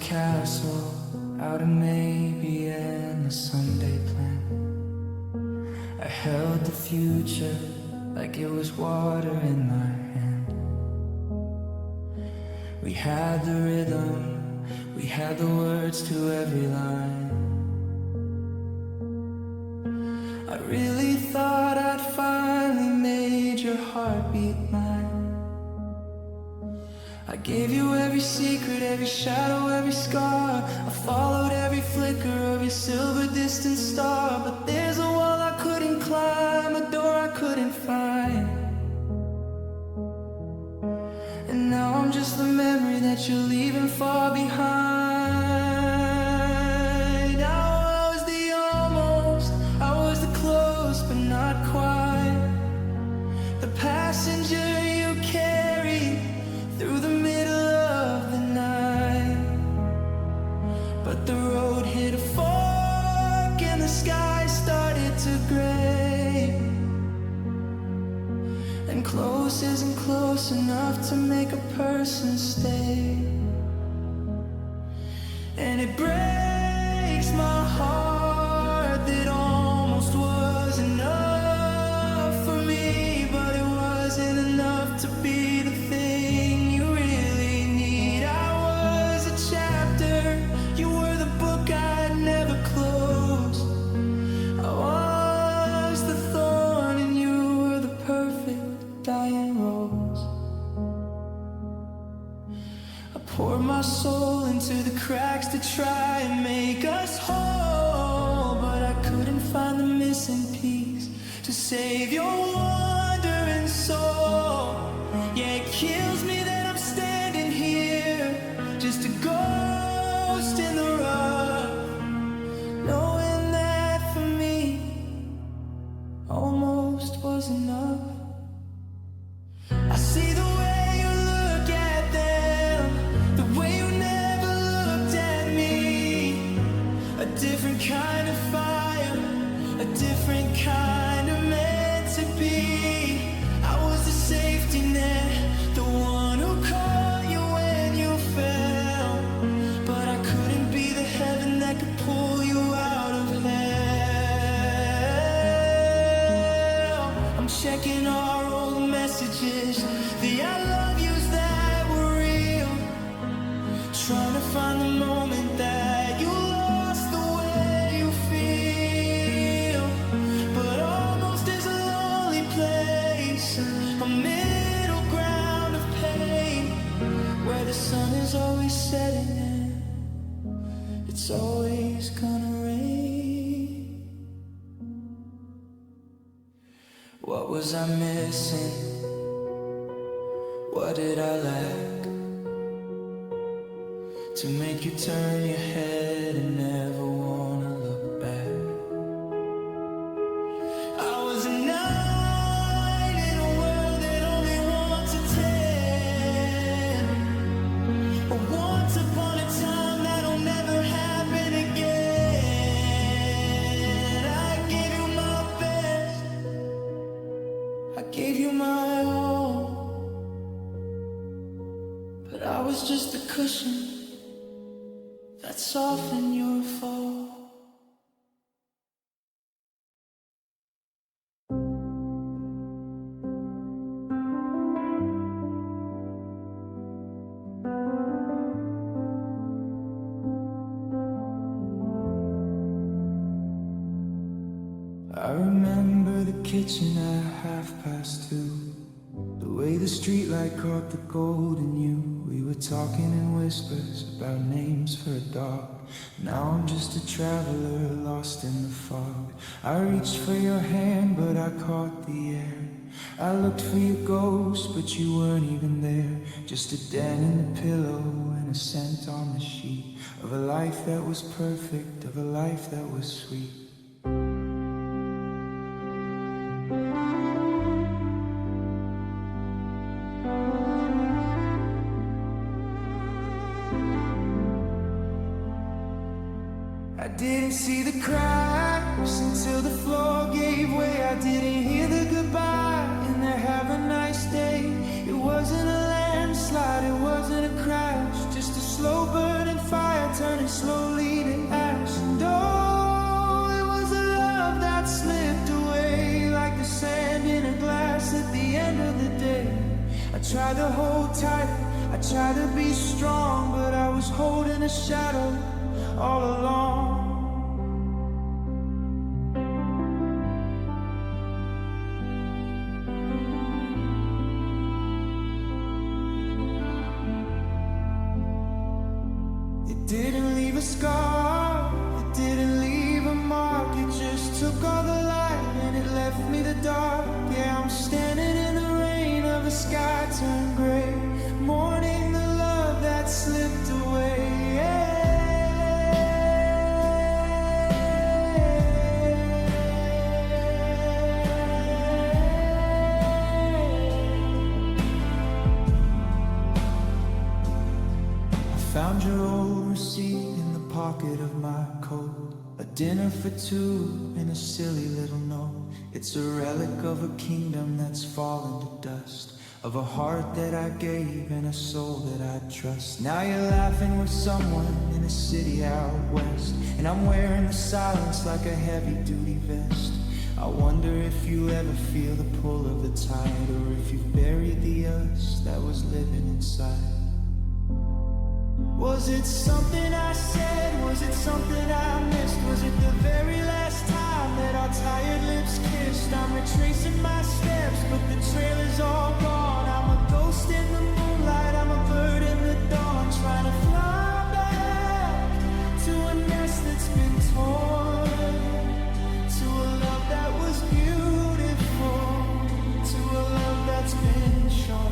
castle out of maybe and a Sunday plan. I held the future like it was water in my hand. We had the rhythm, we had the words to every line. I really thought I'd finally made your heart beat mine. I gave you every secret, every shadow, every scar. I followed every flicker of your silver distant star. But there's a wall I couldn't climb, a door I couldn't find. And now I'm just the memory that you're leaving far behind. Now I was the almost, I was the close but not quite. The passenger you carried through the middle of the night. But the road hit a fork and the sky started to gray. And close isn't close enough to make a person stay. And it breaks my heart that almost was enough for me, but it wasn't enough to be the thing you really need. I was a chapter, you were the book I'd never close. I was the thorn and you were the perfect dying rose. I poured my soul into the cracks to try and make us whole, but I couldn't find the missing piece to save your wandering soul. Yeah, it kills me that I'm standing here, just a ghost in the rough, knowing that for me almost was enough. I see the way you look at them, the way you never looked at me. A different kind of fire, a different kind of meant to be. I was the safety net, the one who caught you when you fell. But I couldn't be the heaven that could pull you out of hell. I'm checking our old messages, the I love yous that were real. Trying to find the moment that you lost the way you feel. But almost is a lonely place, a middle ground of pain, where the sun is always setting in, it's always gonna rain. What was I missing? What did I lack to make you turn your head and never wanna look back? I was a nine in a world that only wants a 10. But once upon a time that'll never happen again. I gave you my best, I gave you my all, but I was just a cushion that softened your fall. I remember the kitchen at 2:30. The way the streetlight caught the gold in you. We were talking in whispers about names for a dog. Now I'm just a traveler lost in the fog. I reached for your hand but I caught the air. I looked for your ghost but you weren't even there. Just a dent in the pillow and a scent on the sheet of a life that was perfect, of a life that was sweet. I didn't see the cracks until the floor gave way. I didn't hear the goodbye and the have a nice day. It wasn't a landslide, it wasn't a crash, just a slow burning fire. slowly to ash. And oh, it was a love that slipped away like the sand in a glass at the end of the day. I tried to hold tight, I tried to be strong, but I was holding a shadow all along. It didn't leave a scar, it didn't leave a mark. It just took all the light and it left me the dark. Yeah, I'm standing in the rain of a sky turned gray, mourning the love that slipped away. Found your old receipt in the pocket of my coat, a dinner for two and a silly little note. It's a relic of a kingdom that's fallen to dust, of a heart that I gave and a soul that I trust. Now you're laughing with someone in a city out west, and I'm wearing the silence like a heavy-duty vest. I wonder if you ever feel the pull of the tide, or if you've buried the us that was living inside. Was it something I said? Was it something I missed? Was it the very last time that our tired lips kissed? I'm retracing my steps, but the trail is all gone. I'm a ghost in the moonlight, I'm a bird in the dawn, trying to fly back to a nest that's been torn, to a love that was beautiful, to a love that's been shorn.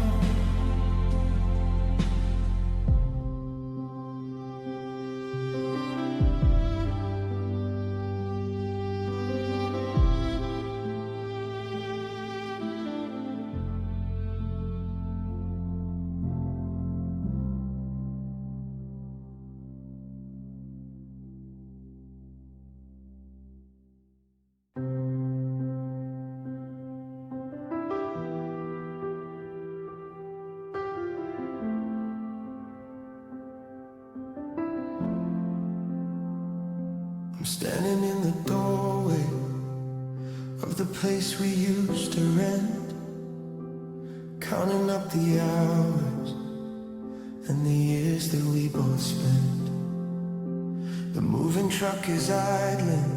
I'm standing in the doorway of the place we used to rent, counting up the hours and the years that we both spent. The moving truck is idling,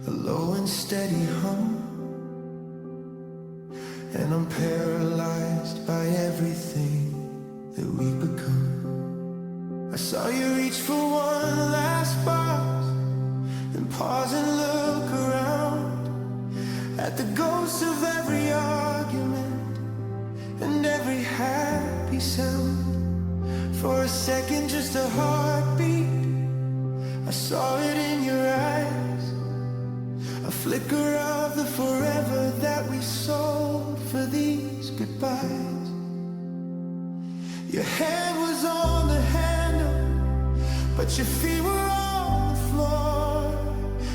a low and steady hum, and I'm paralyzed by everything that we've become. I saw you reach for one last bite, then pause and look around at the ghosts of every argument and every happy sound. For a second, just a heartbeat, I saw it in your eyes, a flicker of the forever that we sold for these goodbyes. Your hand was on the handle, but your feet were on the floor,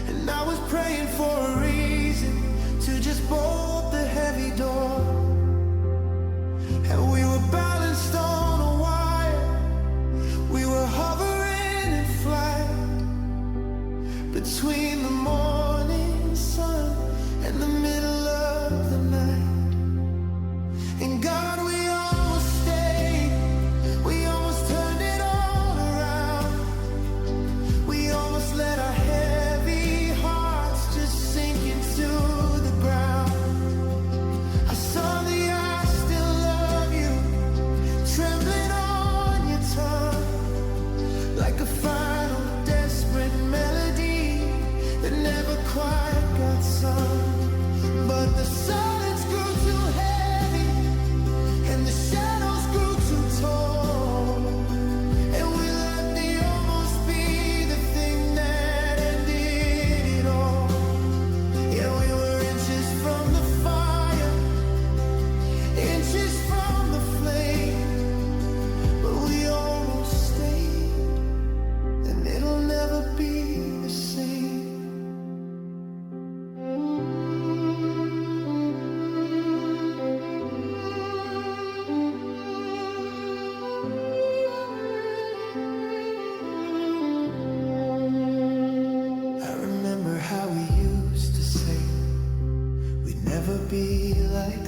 and I was praying for a reason to just bolt the heavy door. And we were balanced on a wire, we were hovering in flight between the morning sun and the middle of the night. And God, we almost stayed, we almost turned it all around.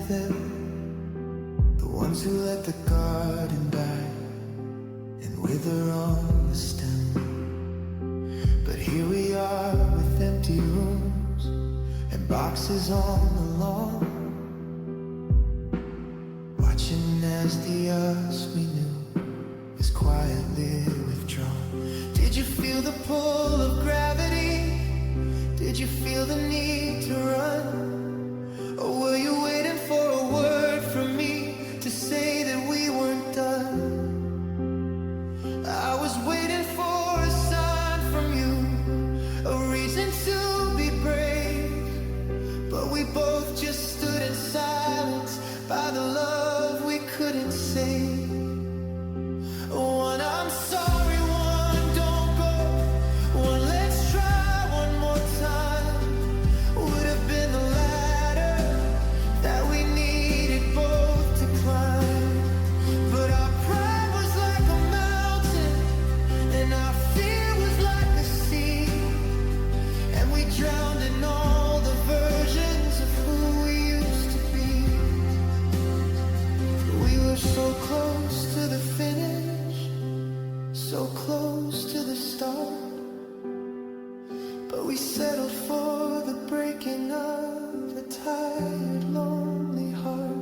them, the ones who let the garden die and wither on the stem. But here we are with empty rooms and boxes on the lawn, watching as the us we knew is quietly withdrawn. Did you feel the pull of gravity? Did you feel the need to run? Or were you waiting for a word from me to say that we weren't done? I was waiting for a sign from you, a reason to be brave. But we both just stood in silence by the love we couldn't save. One, I'm sorry, one, don't go. One, let's try one more time. Would have been the ladder that we needed both to climb. But our pride was like a mountain, and our fear was like a sea. And we drowned in all the versions of who we used to be. We were so close to the finish, so close to the start, but we settled for the breaking of a tired, lonely heart.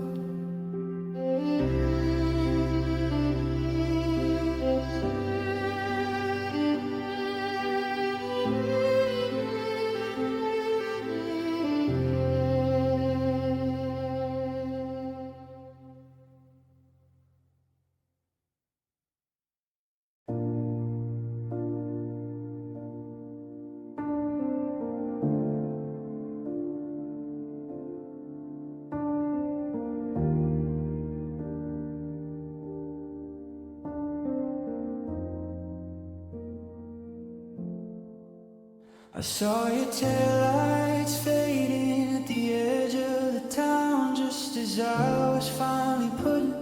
I saw your taillights fading at the edge of the town, just as I was finally putting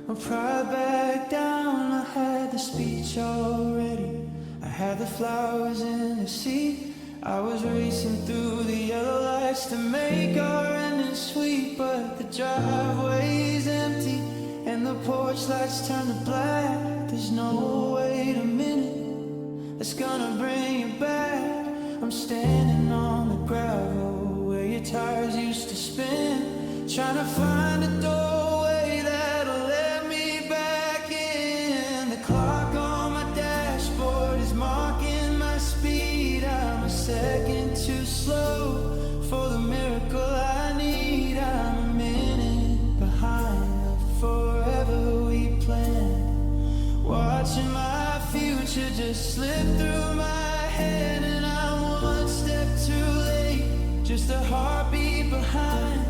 my pride back down. I had the speech already, I had the flowers in the seat. I was racing through the yellow lights to make our ending sweet. But the driveway's empty and the porch lights turn to black. There's no wait a minute that's gonna bring you back. I'm standing on the gravel where your tires used to spin, trying to find a doorway that'll let me back in. The clock on my dashboard is marking my speed. I'm a second too slow for the miracle I need. I'm a minute behind the forever we planned, watching my future just slip through my head. And I'm one step too late, just a heartbeat behind,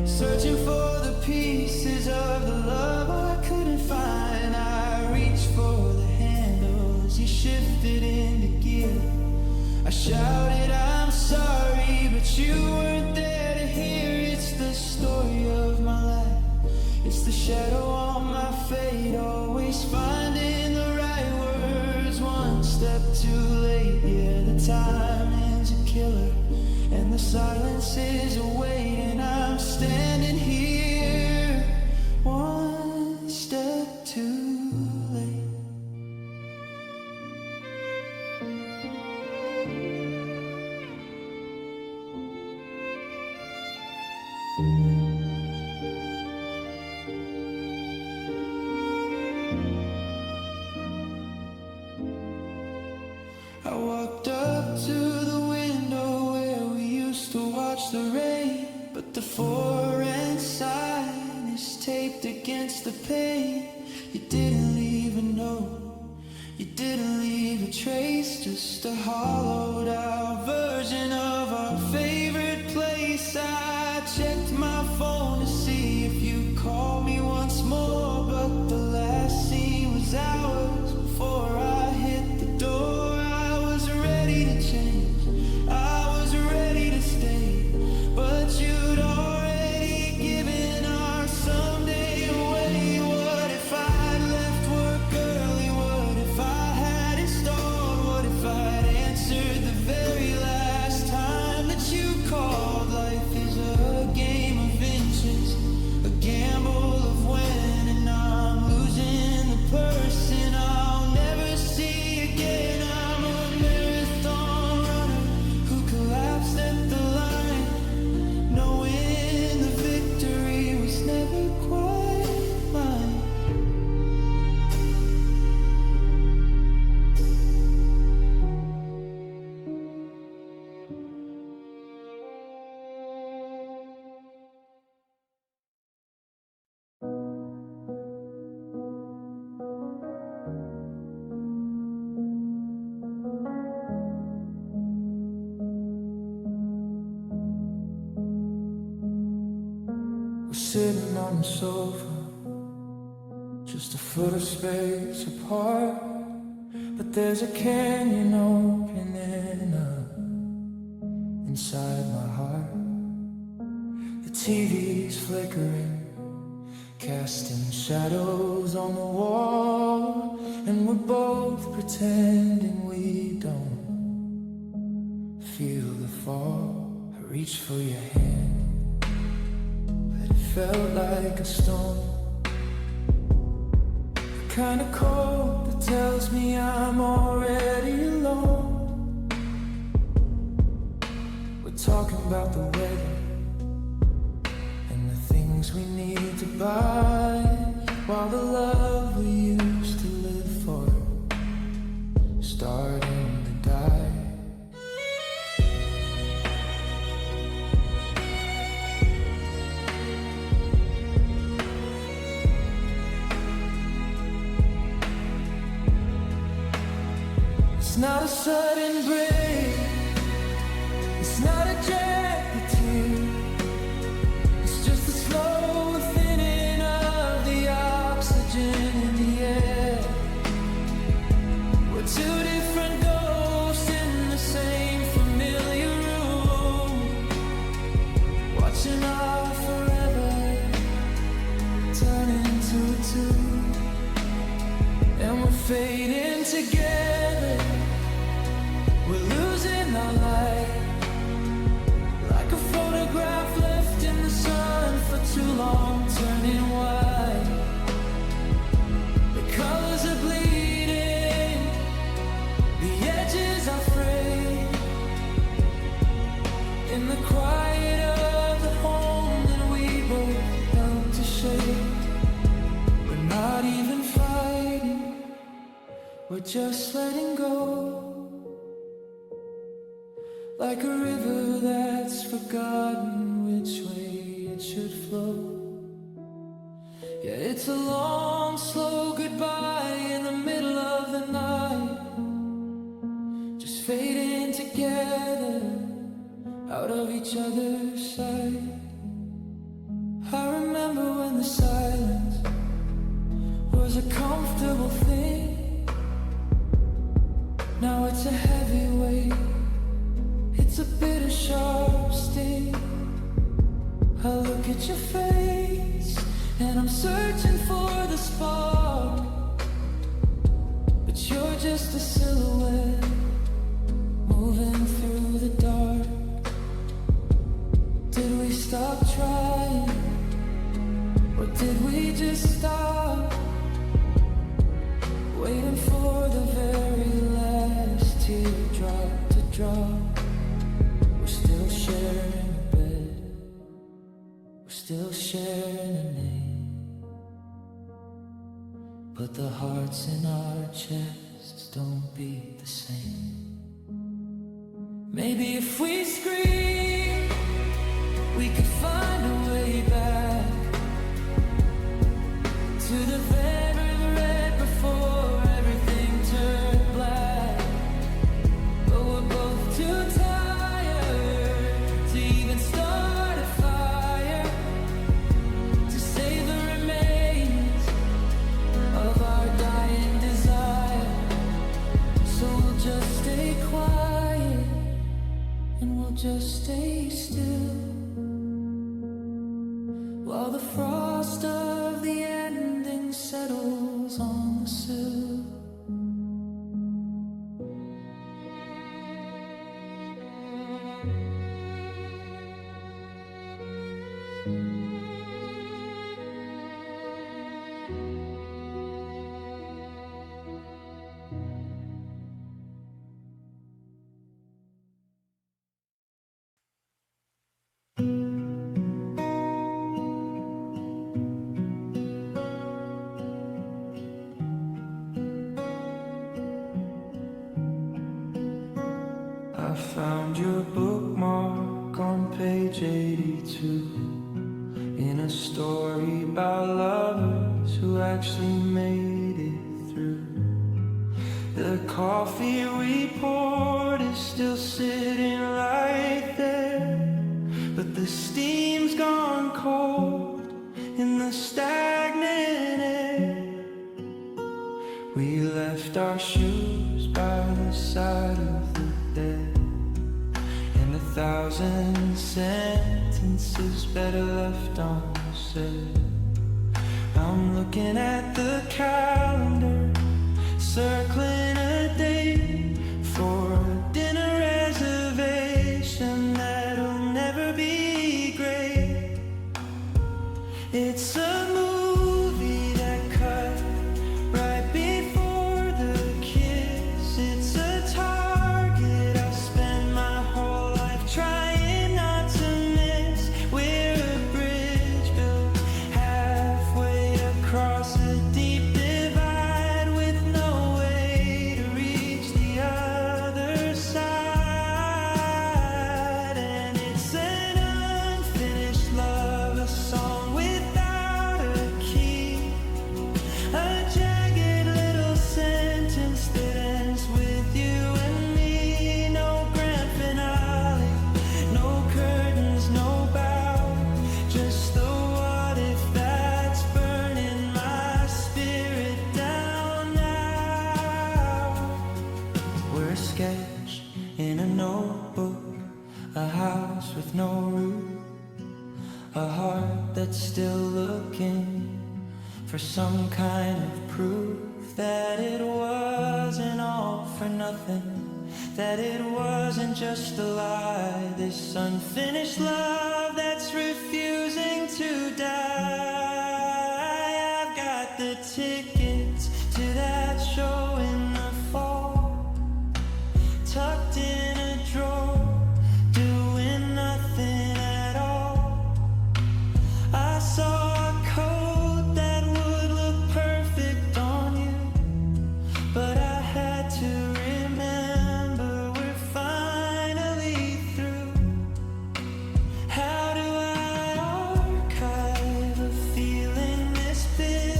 searching for the pieces of the love I couldn't find. I reached for the handles, you shifted into gear. I shouted, I'm sorry, but you weren't there to hear. It's the story of my life, it's the shadow on my fate, always finding the right words, one step too late. Yeah, the timing's a killer, and the silence is a wait, and I'm standing here, one step too late. I walked up to the window where we used to watch the rain, but the for rent sign is taped against the pane. You didn't leave a note, you didn't leave a trace, just a hollowed out version of our favorite place. I checked my phone to see if you called me once more, but the last scene was hours before I hit the door. Ready to change, I was ready to stay, but you'd already given our someday away. What if I'd left work early? What if I hadn't stalled? What if I'd answered the very last time that you called? Life is a game of inches, sitting on the sofa, just a foot of space apart. But there's a canyon opening up inside my heart. The TV's flickering, casting shadows on the wall, and we're both pretending we don't feel the fall. I reached for your hand, but it felt like a stone. The kind of cold that tells me I'm already alone. We're talking about the weather and the things we need to buy, while the love we used to live for is starting to die. It's not a sudden break, it's not a jet tear, it's just a slow thinning of the oxygen in the air. We're two different ghosts in the same familiar room, watching our forever turn into a two, and we're fading together. We're losing our light, like a photograph left in the sun for too long, turning white. The colors are bleeding, the edges are frayed. In the quiet of the home that we both helped to shape, we're not even fighting, we're just letting go. Like a river that's forgotten which way it should flow. Yeah, it's a long, slow goodbye in the middle of the night, just fading together out of each other's sight. I remember when the silence was a comfortable thing. Now it's a heavy weight, it's a bitter sharp sting. I look at your face and I'm searching for the spark, but you're just a silhouette moving through the dark. Did we stop trying, or did we just stop waiting for the very last teardrop to drop? Still sharing a bed, we're still sharing a name, but the hearts in our chests don't beat the same. Maybe if we scream, we could find a way back to the very red before everything turned black. But we're both too tired to even start a fire, to save the remains of our dying desire. So we'll just stay quiet, and we'll just stay still, while the frost of the ending settles on the sill. I found your bookmark on page 82 in a story about lovers who actually made it through. The coffee we poured is still sitting right there, but the steam's gone cold left our shoes by the side of the bed, and 1,000 sentences better left unsaid. I'm looking at the calendar, circling a date for a dinner reservation that'll never be great. It's a movie that cut right before the kiss. It's a target I've spent my whole life trying not to miss. We're a bridge built halfway across a deep divide with no way to reach the other side. And it's an unfinished love, a song without a key, a jagged little sentence that ends with you and me. No grand finale, no curtains, no bow, just the what if that's burning my spirit down now. We're a sketch in a notebook, a house with no roof, a heart that's still looking for some kind of proof that it wasn't all for nothing, that it wasn't just a lie. This unfinished love that's refusing to die. I've got the tickets to that show in the fall, tucked in a drawer, doing nothing at all. I saw a coat that would look perfect on you, but I had to remember we're finally through. How do I archive a feeling this big?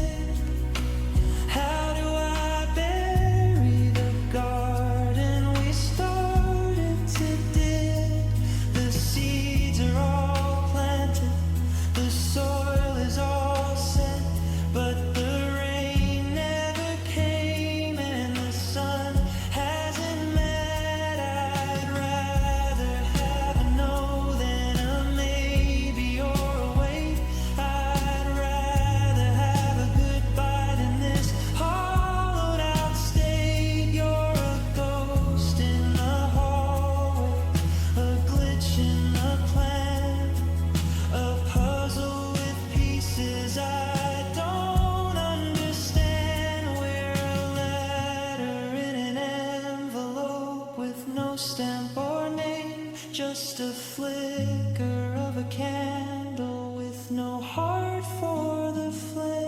How do I bury the garden we started to dig? The seeds are all planted, the soil is all set, but the rain never came and the sun hasn't met. I'd rather have a no than a maybe or a wait. I'd rather have a goodbye than this hollowed out state. You're a ghost in the hallway, a glitch in the plan, a puzzle with pieces I don't understand. We're a letter in an envelope with no stamp or name, just a flicker of a candle with no heart for the flame.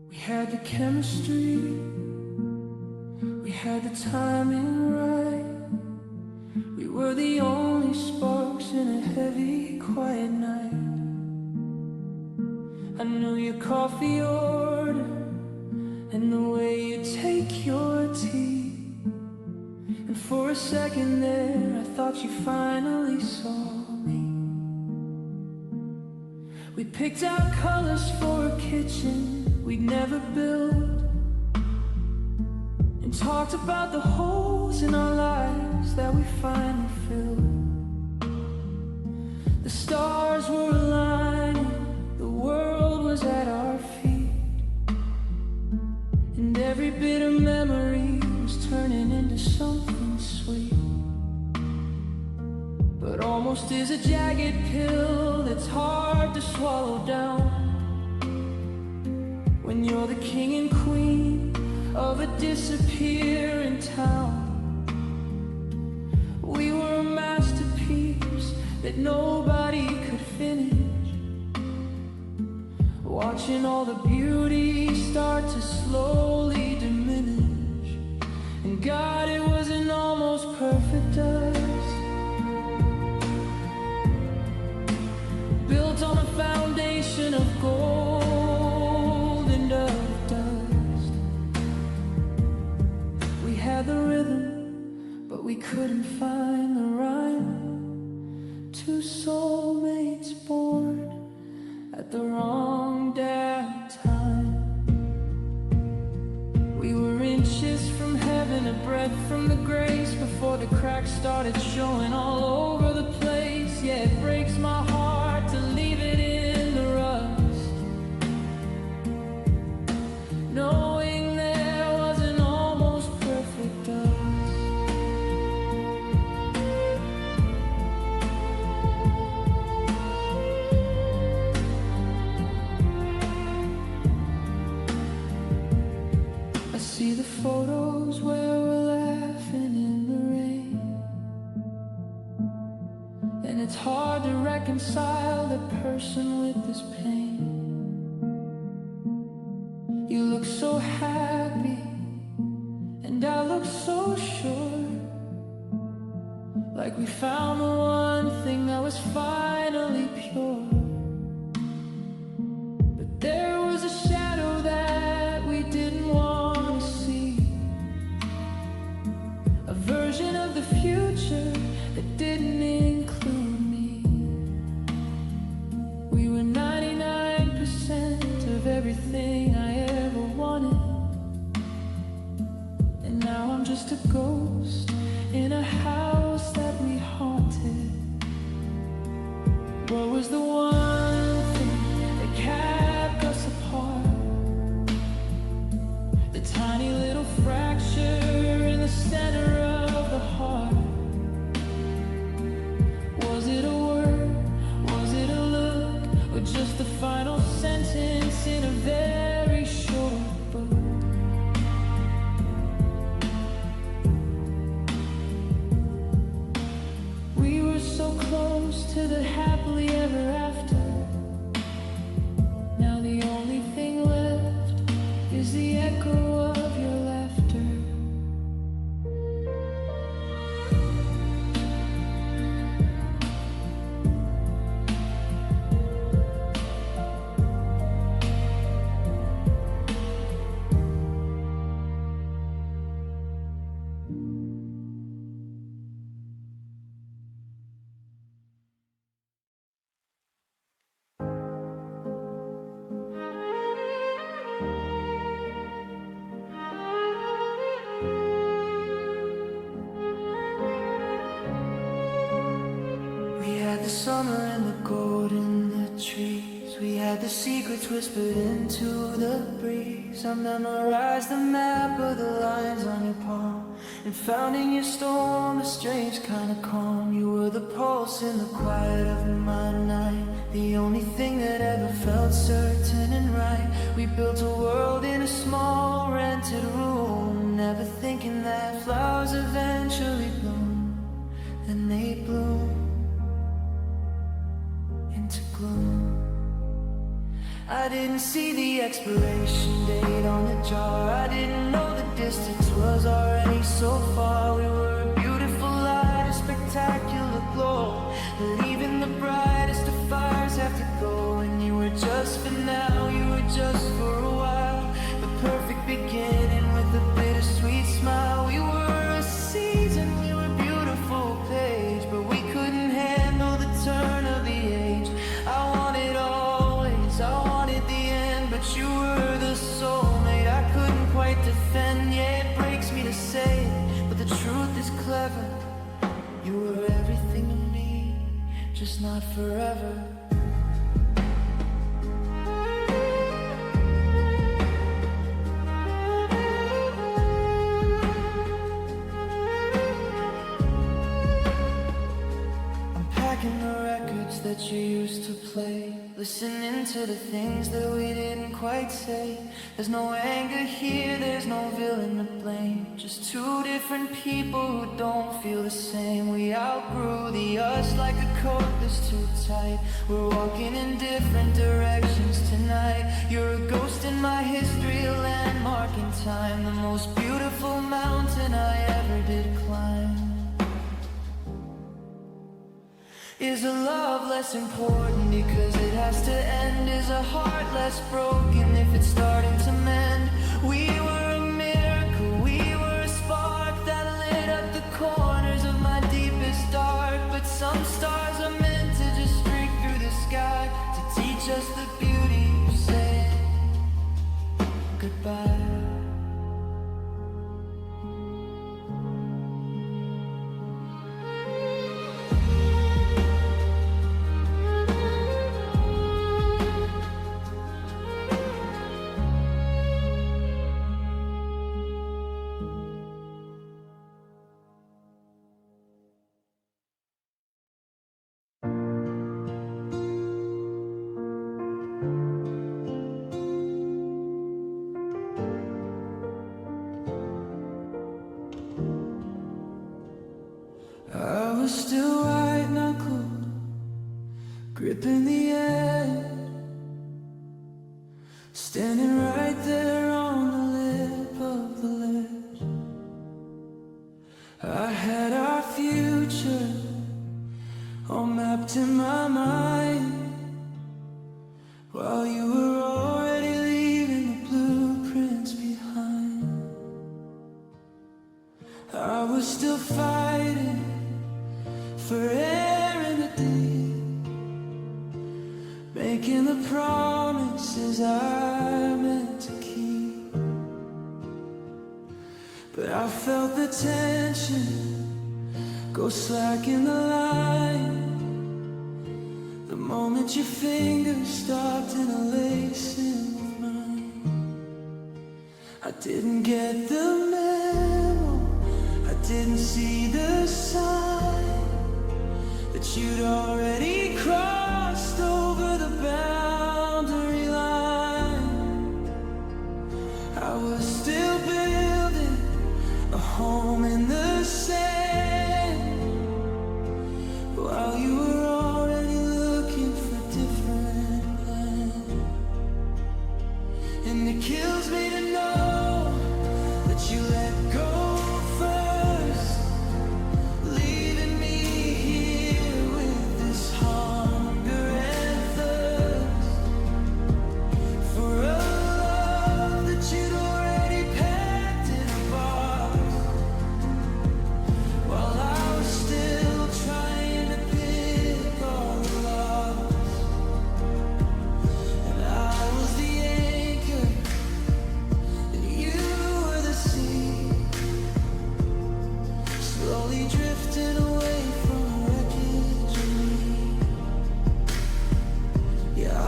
We had the chemistry, we had the timing right. We were the only sparks in a heavy, quiet night. I knew your coffee order and the way you take your tea. And for a second there, I thought you finally saw me. We picked out colors for a kitchen we'd never built, and talked about the holes in our lives that we finally filled. The stars were aligning, the world was at our feet, and every bit of memory was turning into something sweet. But almost is a jagged pill that's hard to swallow down when you're the king and queen of a disappearing town. We were a masterpiece that nobody could finish, watching all the beauty start to slowly diminish. And God, it was an almost perfect us, built on a foundation of gold and of dust. We had the rhythm, but we couldn't find the rhyme. Two soulmates born at the wrong damn time. We were inches from heaven, a breath from the grace, before the cracks started showing all over the place. Yeah, it breaks my heart to leave it in the rust, knowing there was an almost perfect us. I see the photos where we're laughing in the rain, and it's hard to reconcile the person with this pain. You look so happy, and I look so sure, like we found the one thing that was finally pure. But there was a shadow that we didn't want to see, a version of the future that didn't include me. We were 99% of everything I ever wanted, and now I'm just a ghost in a house that we haunted. What was the one thing that kept us apart? The tiny little fracture in the center of the heart. Was it a word? Was it a look? Or just the final sentence in a very short book? We were so close to the happily ever after. Now the only thing left is the echo of your laughter. We had the summer and the gold in the trees. We had the secrets whispered into the breeze. I memorized the map of the lines on your palm, and found in your storm a strange kind of calm. You were the pulse in the quiet of my night, the only thing that ever felt certain and right. We built a world in a small rented room, never thinking that flowers eventually bloom. And they bloom into gloom. I didn't see the expiration date on the jar. I didn't know the distance was already so far. We were a beautiful light, a spectacular glow, but even the brightest of fires have to go. And you were just for now, you were just for a while, the perfect beginning with a bittersweet smile. We were a season, we were a beautiful page, but we couldn't handle the turn of the age. I wanted always, I wanted the end, but you were the soulmate I couldn't quite defend. Yeah, it breaks me to say it, but the truth is clever. You were everything to me, just not forever. I'm packing the records that you used to play, listening to the things that we didn't quite say. There's no anger here, there's no villain to blame. Just two different people who don't feel the same. We outgrew the us like a coat that's too tight. We're walking in different directions tonight. You're a ghost in my history, a landmark in time. The most beautiful mountain I ever did climb. Is a love less important because it has to end? Is a heart less broken if it's starting to mend? We were a miracle, we were a spark that lit up the corners of my deepest dark. But some stars are meant to just streak through the sky, to teach us the beauty of saying goodbye. I was still white knuckled, gripping the edge, standing right there on the lip of the ledge. I had our future all mapped in my mind, while you were already leaving the blueprints behind. I was still fighting for air in the deep, making the promises I meant to keep. But I felt the tension go slack in the line the moment your fingers stopped interlacing with mine. I didn't get the memo, I didn't see the sign that you'd already crossed over the boundary line. I was still building a home in the sand, while you were already looking for different land. And it kills me to know that you let go first, leaving me here with this hunger and thirst for a love that you'd already packed in a box, while I was still trying to pick all the locks. And I was the anchor and you were the sea, slowly drifting away from the wreckage of me. Yeah, I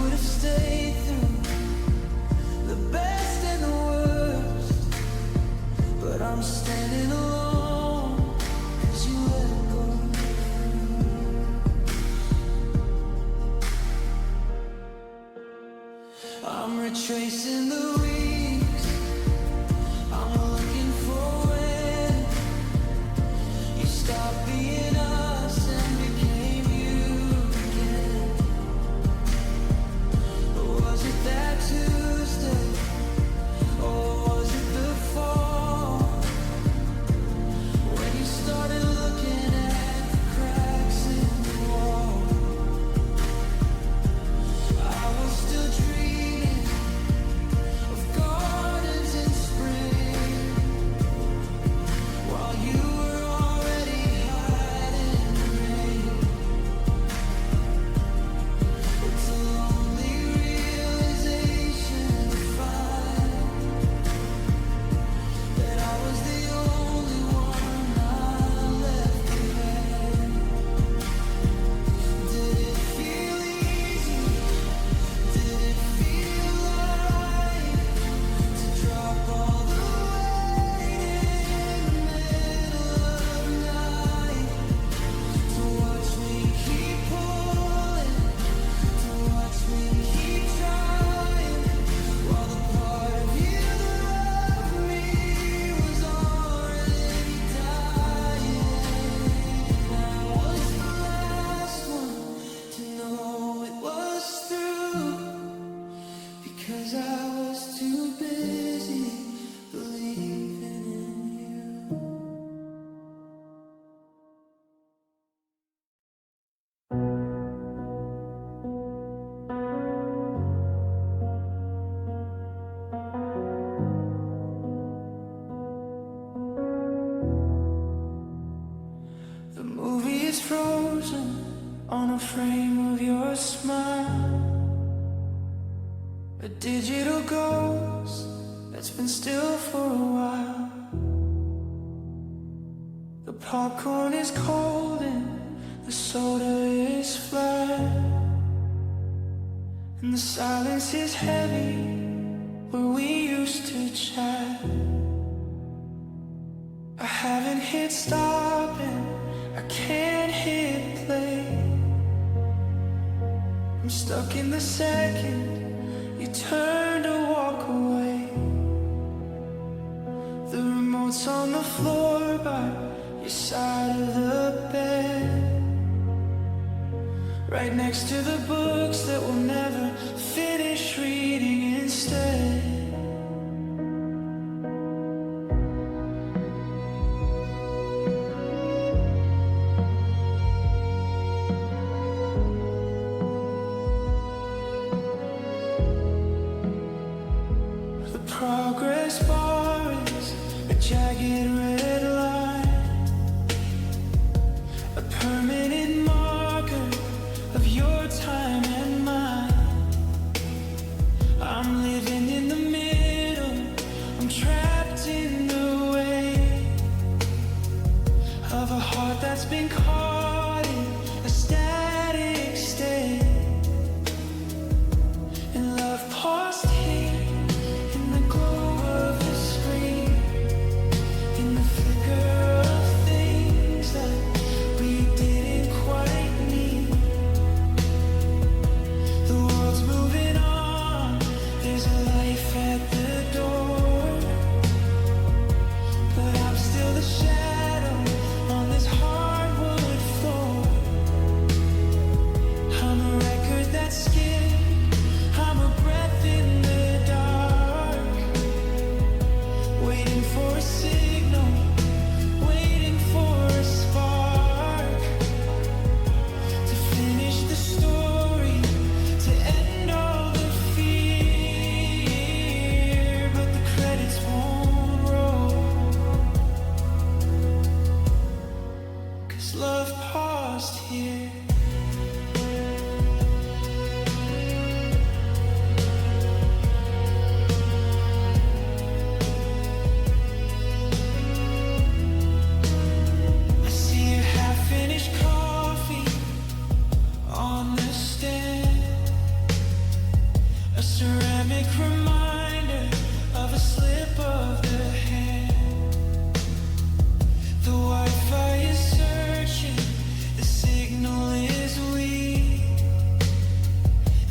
would have stayed through the best and the worst, but I'm standing alone 'cause you let go. I'm retracing the weeks, I'm looking for when you stopped being us and became you again. Was it that Tuesday, or was it the fall, when you started looking at the cracks in the wall? I was still dreaming frozen on a frame of your smile, a digital ghost that's been still for a while. The popcorn is cold and the soda is flat, and the silence is heavy where we used to chat. I haven't hit stop and I can't hit play. I'm stuck in the second you turn to walk away. The remote's on the floor by your side of the bed, right next to the books that we'll never finish reading instead. Progress bar is a jagged red line, a permanent marker of your time and mine. I'm living in the middle, I'm trapped in the way of a heart that's been caught in a static state, and love paused here. Love paused here. I see your half-finished coffee on the stand, a ceramic reminder of a slip of the hand. The Wi-Fi is searching, the signal is weak,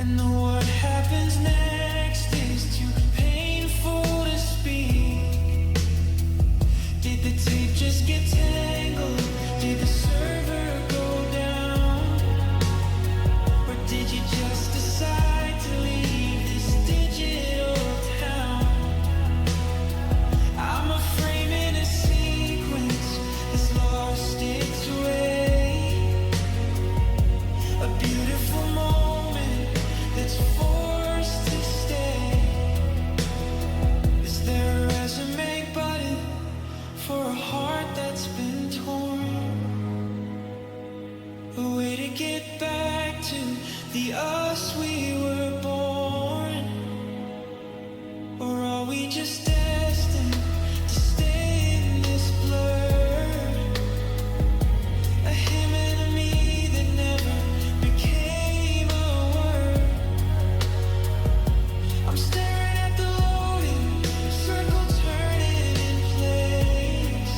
and the what happens next is too painful to speak. Did the tape just get tangled? Did the server go down? Or did you just decide to leave this digital town? I'm a frame in a sequence that's lost its way, a beautiful moment that's forced to stay. Is there a resume button for a heart that's been torn? A way to get back to the us we were born? Or are we just destined to stay in this blur? A him and a me that never became a word. I'm staring at the loading circle turning in place,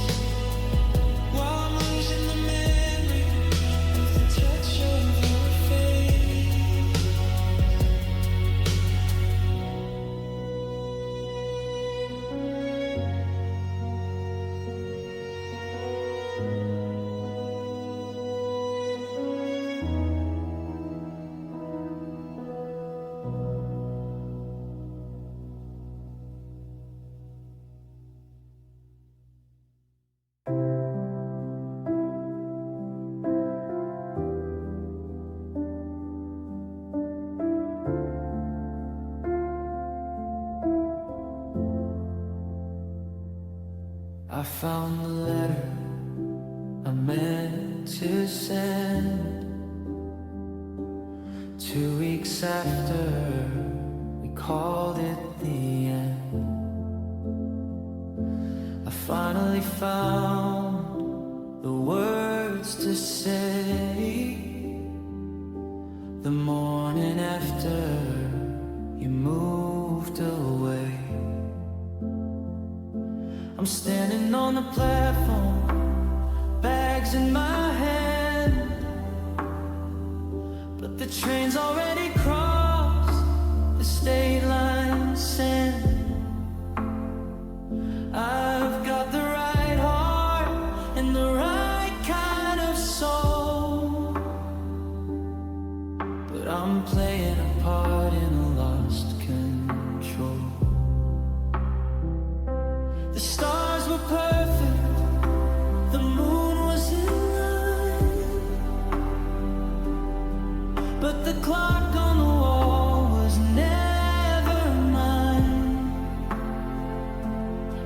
while I'm losing the memory of the touch of your face. I found the letter I meant to send. 2 weeks after, we called it the end. I finally found the words to say. The morning after you moved away, I'm standing on the platform, bags in my hand, but the train's already crossed the state line, saying I've got the right heart and the right kind of soul, but I'm playing a part in a lost control. The stars were perfect, the moon was in line, but the clock on the wall was never mine.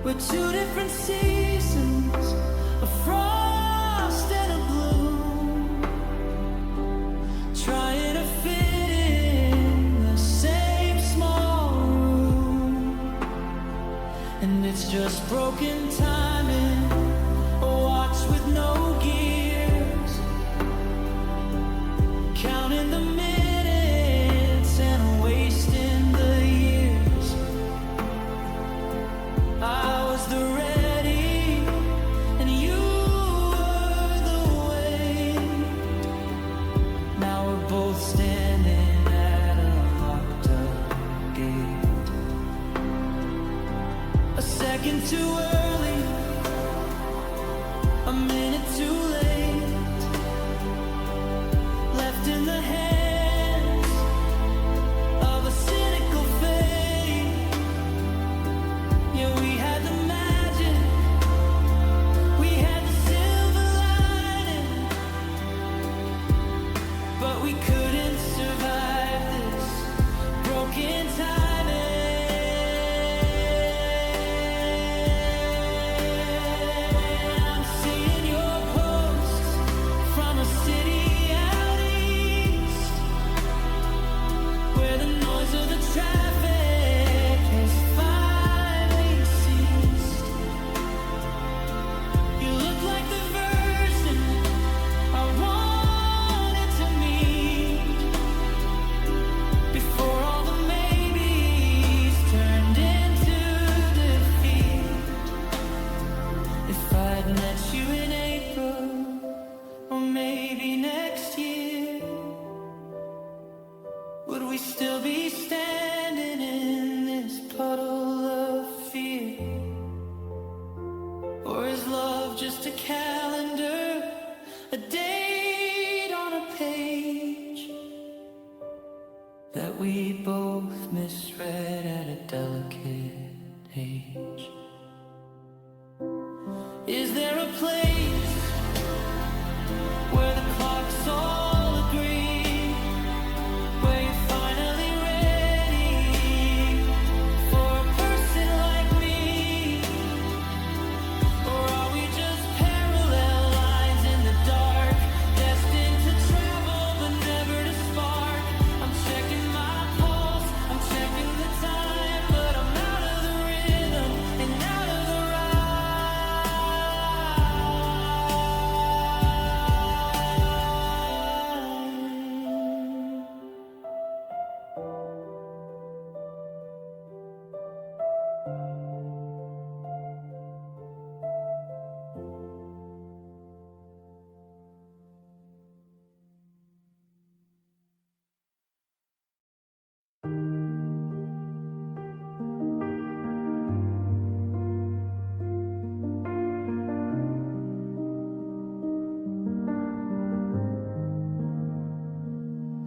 We're two different seasons, a frost and a bloom, trying to fit in the same small room. And it's just broken timing, a watch with no gears, counting the minutes and wasting the years. I was the ready and you were the wait. Now we're both standing at a locked up gate. A second too early, a minute too late, left in the hands of a cynical fate. Yeah, we had the magic, we had the silver lining, but we couldn't survive this broken timing. I'm seeing your posts from a city out east, where the noise of the traffic has finally ceased. You look like the version I wanted to meet, before all the maybes turned into defeat. If I'd met you in April, or maybe next year, would we still be standing in this puddle of fear? Or is love just a calendar, a date on a page that we both misread at a delicate age? Is there a place where the clocks all agree, where you're finally ready for a person like me? Or are we just parallel lines in the dark, destined to travel but never to spark? I'm checking my pulse, I'm checking the time, but I'm out of the rhythm and out of the rhyme.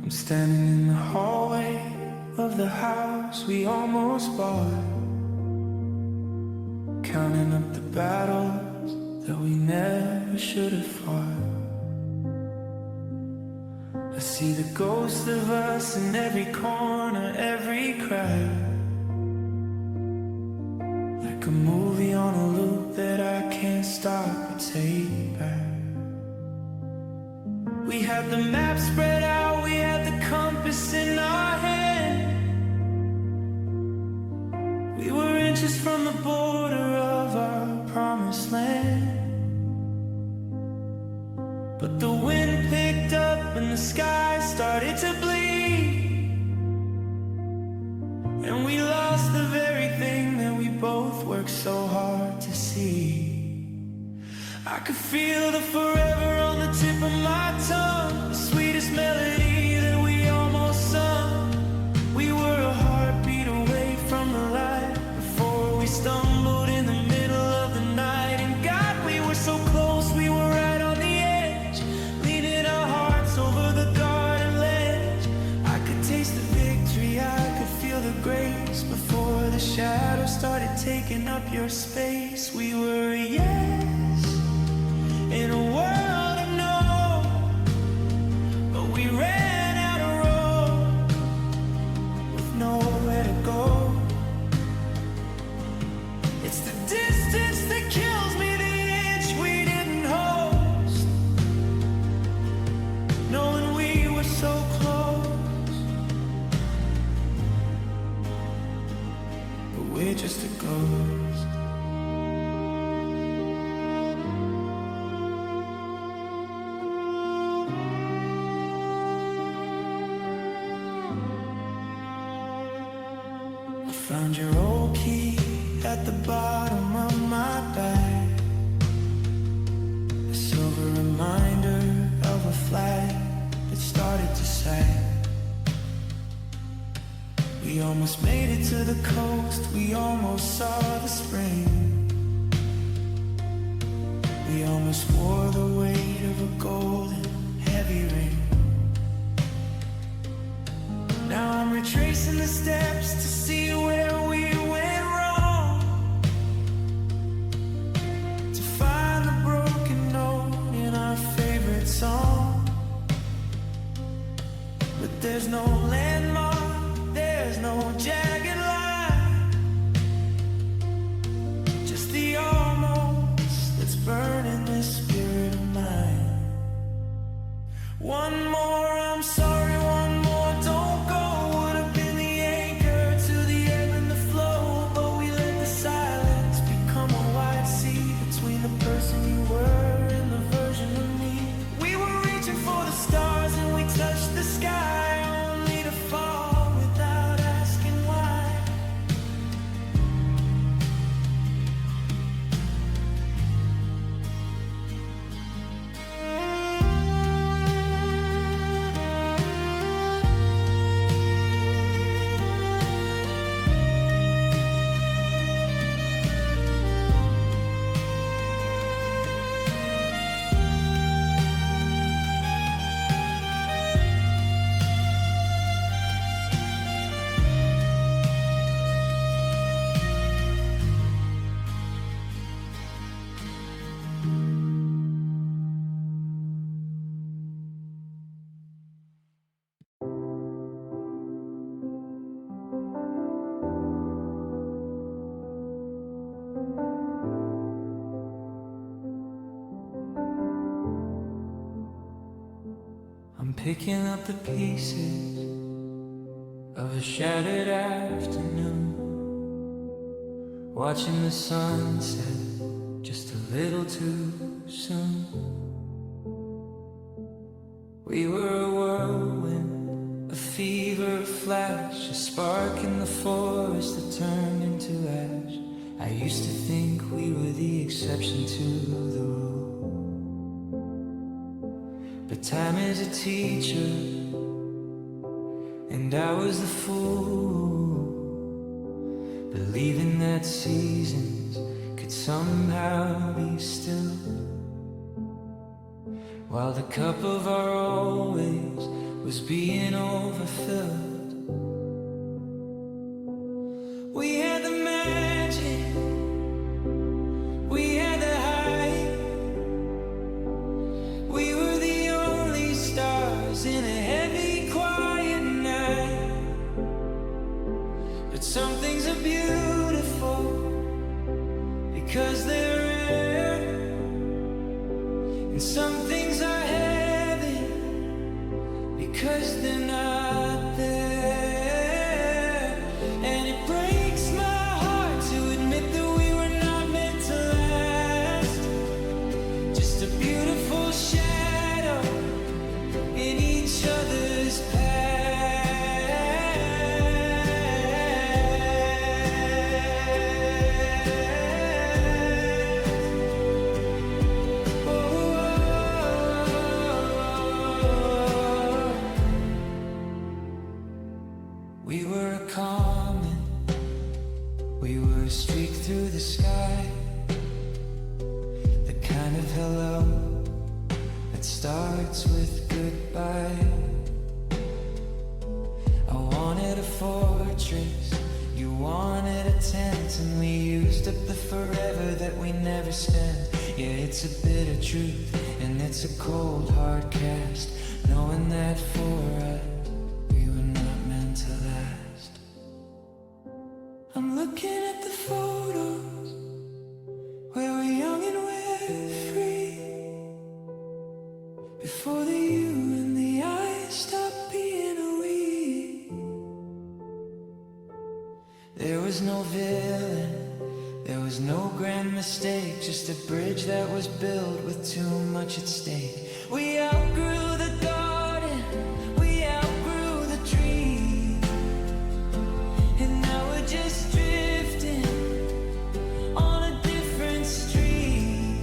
I'm standing in the hallway of the house we almost bought, counting up the battles that we never should have fought. I see the ghost of us in every corner, every crack, like a movie on a loop that I can't stop or take back. We had the map spread out, we had the compass in our hand. We were inches from the border of our promised land. But the wind picked up and the sky started to bleed, and we lost the very thing that we both worked so hard to see. I could feel the forever on the tip of my tongue, the sweetest melody that we almost sung. We were a heartbeat away from the light before we stumbled in the middle of the night. And God, we were so close, we were right on the edge, leaning our hearts over the garden ledge. I could taste the victory, I could feel the grace before the shadows started taking up your space. We were yes in a world of no, but we ran out of road with nowhere to go. It's the distance that kills me, the inch we didn't host, knowing we were so close, but we're just a ghost. Found your old key at the bottom of my bag, a silver reminder of a flag that started to sag. We almost made it to the coast, we almost saw the spring. We almost wore the weight of a golden heavy ring. Now I'm retracing the steps to see where we went wrong, to find the broken note in our favorite song. But there's no landmark, there's no jagged line, just the almost that's burning this spirit of mine. One more, I'm sorry, one more, don't go. Would have been the anchor to the ebb and the flow, but we let the silence become a wide sea between the person you were and the version of me. We were reaching for the stars and we touched the sky, only to fall without asking why. I'm picking up the pieces of a shattered afternoon, watching the sunset just a little too soon. We were a whirlwind, a fever, a flash, a spark in the forest that turned into ash. I used to think we were the exception to the rule, but time is a teacher, and I was the fool, believing that seasons could somehow be still, while the cup of our always was being overfilled. We had the magic, we had the hype, we were the only stars in a heavy, quiet night. But some things are beautiful because they're rare, and some things are heavy because they're not there. And it breaks my heart to admit that we were not meant to last. Just a beautiful shadow in each other's past. We were a comet, we were a streak through the sky, the kind of hello that starts with goodbye. I wanted a fortress, you wanted a tent, and we used up the forever that we never spent. Yeah, it's a bitter truth, and it's a cold hard cast, knowing that for us we were not meant to last. I'm looking at the photos where we're young and we're free, before the you and the I stop being a we. There was no villain, there was no grand mistake, just a bridge that was built with too much at stake. We outgrew the garden, we outgrew the tree, and now we're just drifting on a different street.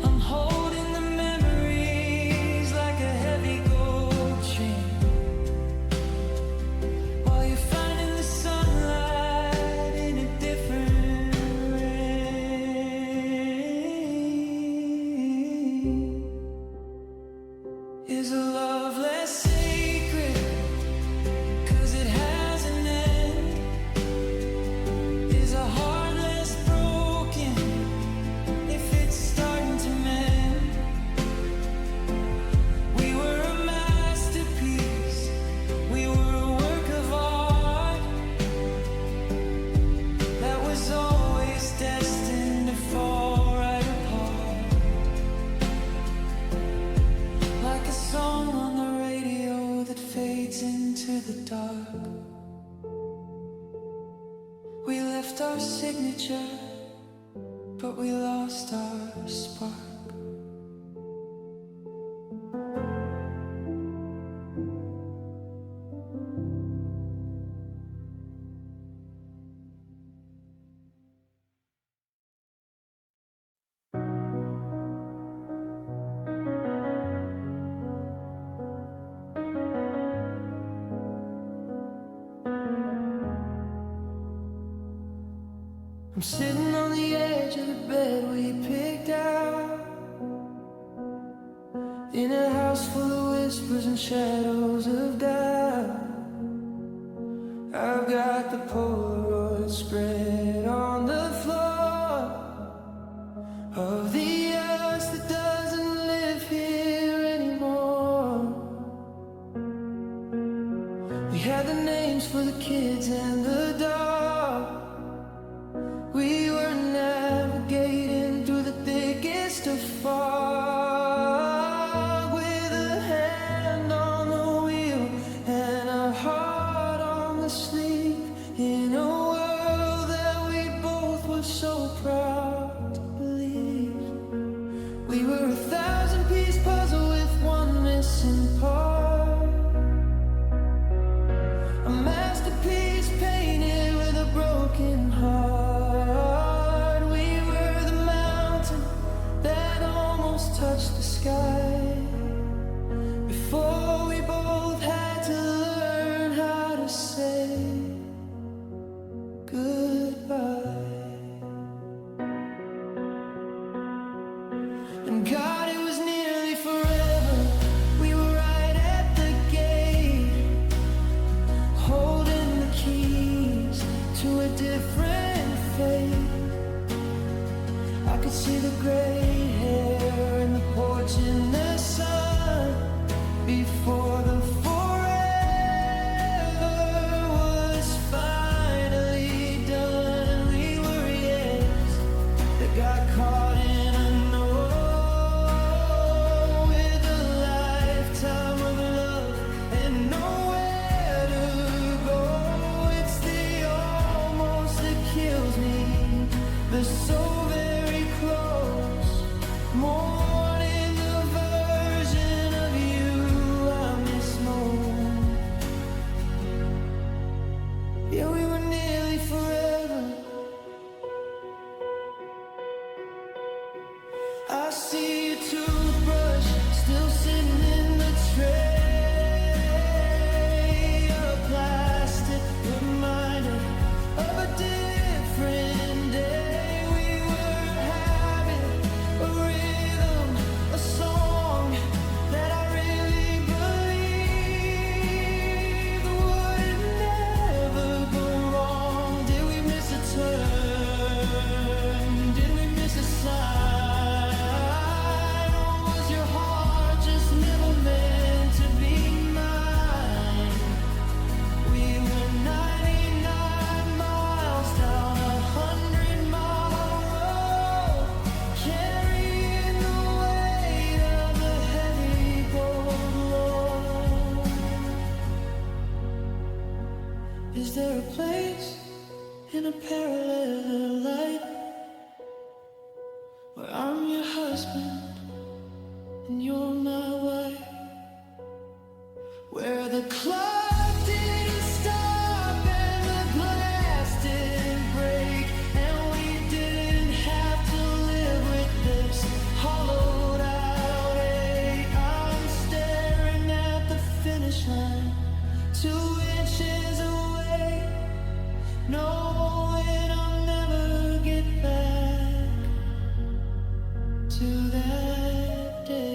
I'm holding the memories like a heavy gold chain, while you're finding the sunlight in a different rain. Is a love less sacred 'cause it has an end? Is a heart less broken if it's starting to mend? We were a masterpiece, we were a work of art that was always destined to fall right apart. Like a song on the radio that fades into the dark. We left our signature, but we lost our spark. I'm sitting on the edge of the bed we picked out, in a house full of whispers and shadows of doubt. I've got the Polaroid spread on the floor of the us that doesn't live here anymore. We had the names for the kids and the dog. We were navigating through the thickest of fog, with a hand on the wheel and a heart on the sleeve, in a world that we both were so proud to believe. We were a 1,000-piece puzzle with one missing part, a masterpiece painted there a place in a parallel life where I'm your husband and you're my wife, where the clock didn't stop and the glass didn't break, and we didn't have to live with this hollowed out ache? I'm staring at the finish line, 2 inches away, knowing I'll never get back to that day.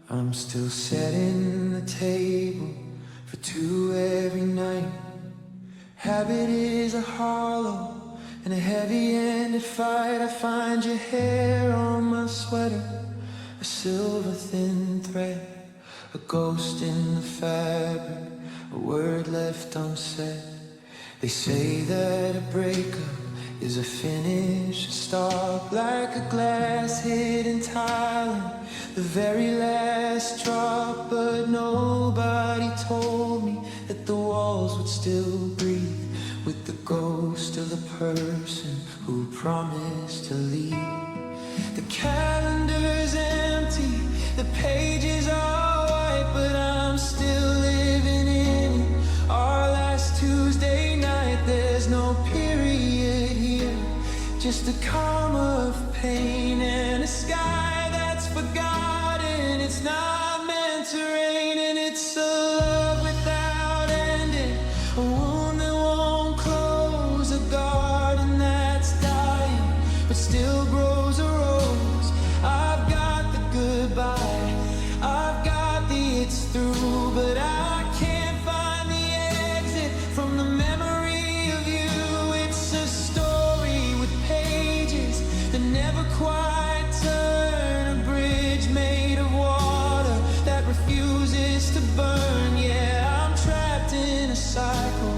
I'm still setting the table for 2 every night. Habit is a hollow and a heavy-handed fight. I find your hair on my sweater, a silver thin thread, a ghost in the fabric, a word left unsaid. They say that a breakup is a finish, a stop, like a glass hit in Thailand, the very last drop. But nobody told me that the walls would still breathe with the ghost of the person who promised to leave. The calendar's empty, the pages are white, but I'm still living in it. Our last Tuesday night, there's no period here, just a calm of pain and a sky that's forgotten. It's not meant to rain, and it's a love without ending, a wound that won't close, a garden that's dying but still grows a rose. I've got the goodbye, I've got the it's through, but I can't find the exit from the memory of you. It's a story with pages that never quite turn, a bridge made of water that refuses to burn. Yeah, I'm trapped in a cycle,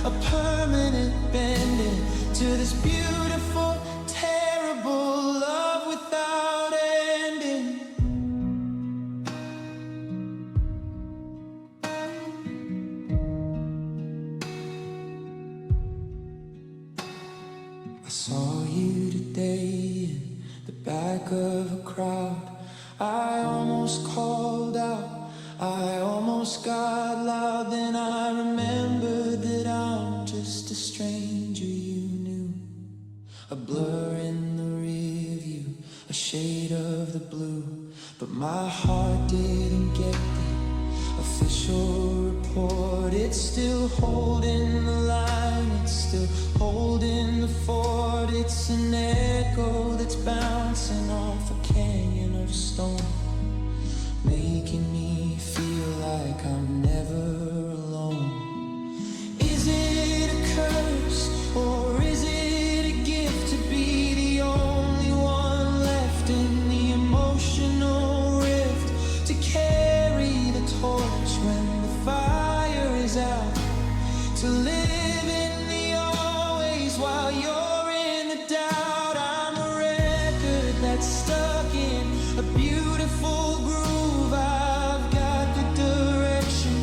a permanent bending to this beautiful, terrible love without ending. I saw you today in the back of a crowd. I almost called out, I almost got loud. Then I remembered that I'm just a stranger you knew, a blur in the rear view, a shade of the blue. But my heart didn't get the official report. It's still holding the line, it's still holding the fort. It's an echo that's bouncing off a canyon of stone, making me feel like I'm never alone. Is it a curse or is it a gift to be the only one left in the emotional rift, to carry the torch when the fire is out, to live in the always while you're in the doubt? I'm a record that's stuck in a beautiful groove. I've got the direction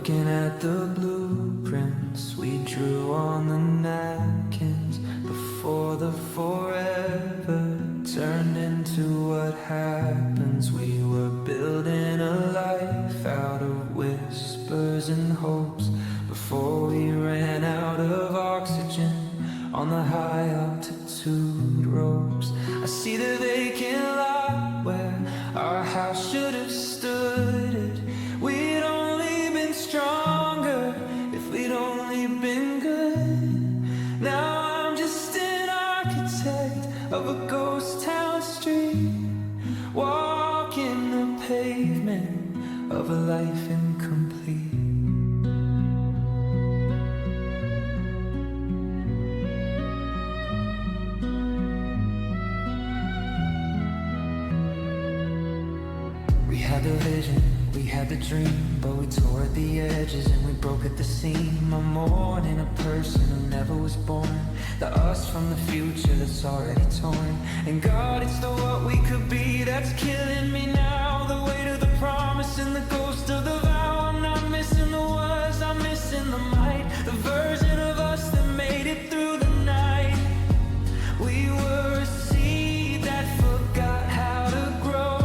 Looking at the blueprints we drew on the napkins before the forever turned into what happens. We were building a life out of whispers and hopes before we ran out of oxygen on the high altitude ropes. I see the vacant lot where our house should have stood it. We'd only been stronger if we'd only been good. Now I'm just an architect of a ghost town street, walking the pavement of a life incomplete. We had the vision, we had the dream, but we tore at the edges and we broke at the seam. I'm mourning a person who never was born, the us from the future that's already torn. And God, it's the what we could be that's killing me now. The weight of the promise and the ghost of the vow. I'm not missing the was, I'm missing the might, the version of us that made it through the night. We were a seed that forgot how to grow,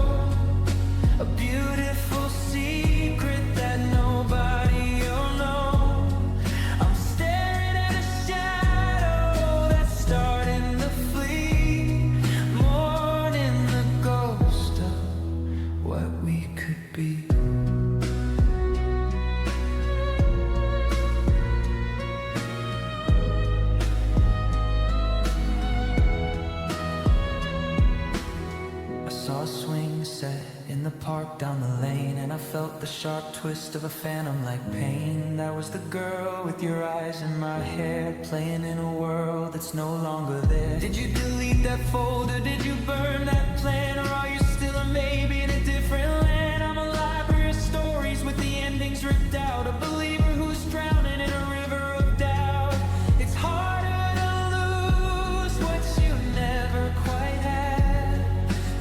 a beautiful secret that nobody'll know. I'm staring at a shadow that's starting to flee, mourning the ghost of what we could be. I saw a swing set in the park down the lane, and I felt the sharp twist of a phantom like pain. That was the girl with your eyes in my hair, playing in a world that's no longer there. Did you delete that folder? Did you burn that plan? Or are you still a maybe in a different land? I'm a library of stories with the endings ripped out, a believer who's drowning in a river of doubt. It's harder to lose what you never quite had,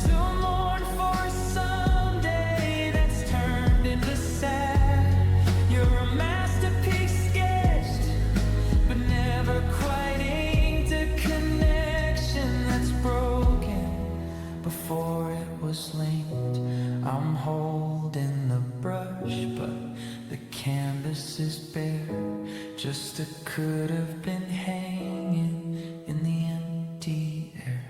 to mourn for a someday that's turned into sad. You're a masterpiece sketched, but never quite inked, a connection that's broken before it was linked. I'm holding the brush, but the canvas is bare, just a could have been hanging in the empty air.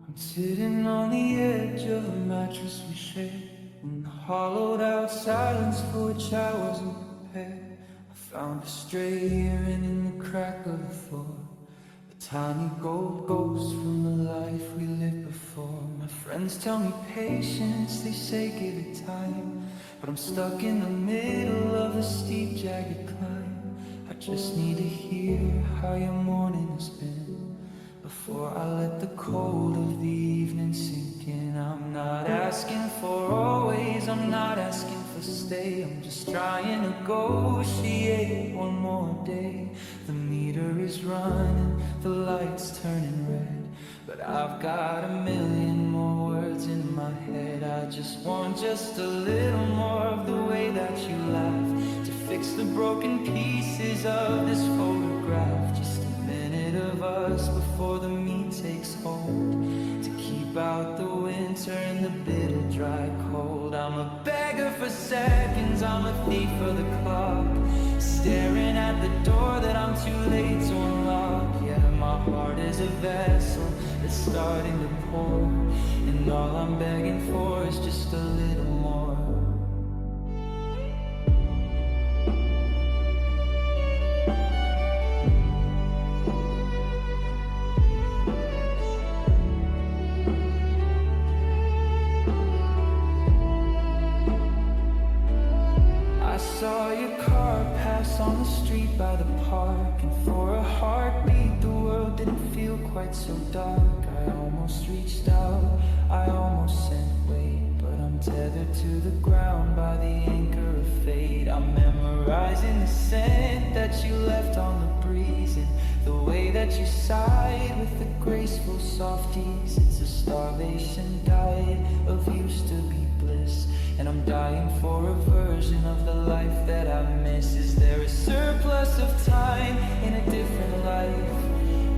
I'm sitting on the edge of a mattress we shared, in the hollowed out silence for which I wasn't prepared. I found a stray earring in the crack of the floor, a tiny gold ghost from the life we lived before. My friends tell me patience, they say give it time, but I'm stuck in the middle of a steep jagged climb. I just need to hear how your morning has been before I let the cold of the evening sink in. I'm not asking for always, I'm not asking for stay, I'm just trying to negotiate one more day. The meter is running, the lights turning red, but I've got a million more words in my head. I just want just a little more of the way that you laugh, to fix the broken pieces of this photograph. Just a minute of us before the meat takes hold, to keep out the winter and the bitter dry cold. I'm a beggar for seconds, I'm a thief for the clock, staring at the door that I'm too late to unlock. Yeah, my heart is a vessel that's starting to pour, and all I'm begging for is just a little more. on the street by the park, and for a heartbeat the world didn't feel quite so dark. I almost reached out, I almost sent weight, but I'm tethered to the ground by the anchor of fate. I'm memorizing the scent that you left on the breeze, and the way that you sighed with the graceful softies. It's a starvation diet of used to be bliss, and I'm dying for a version of the life that I miss. Is there a surplus of time in a different life,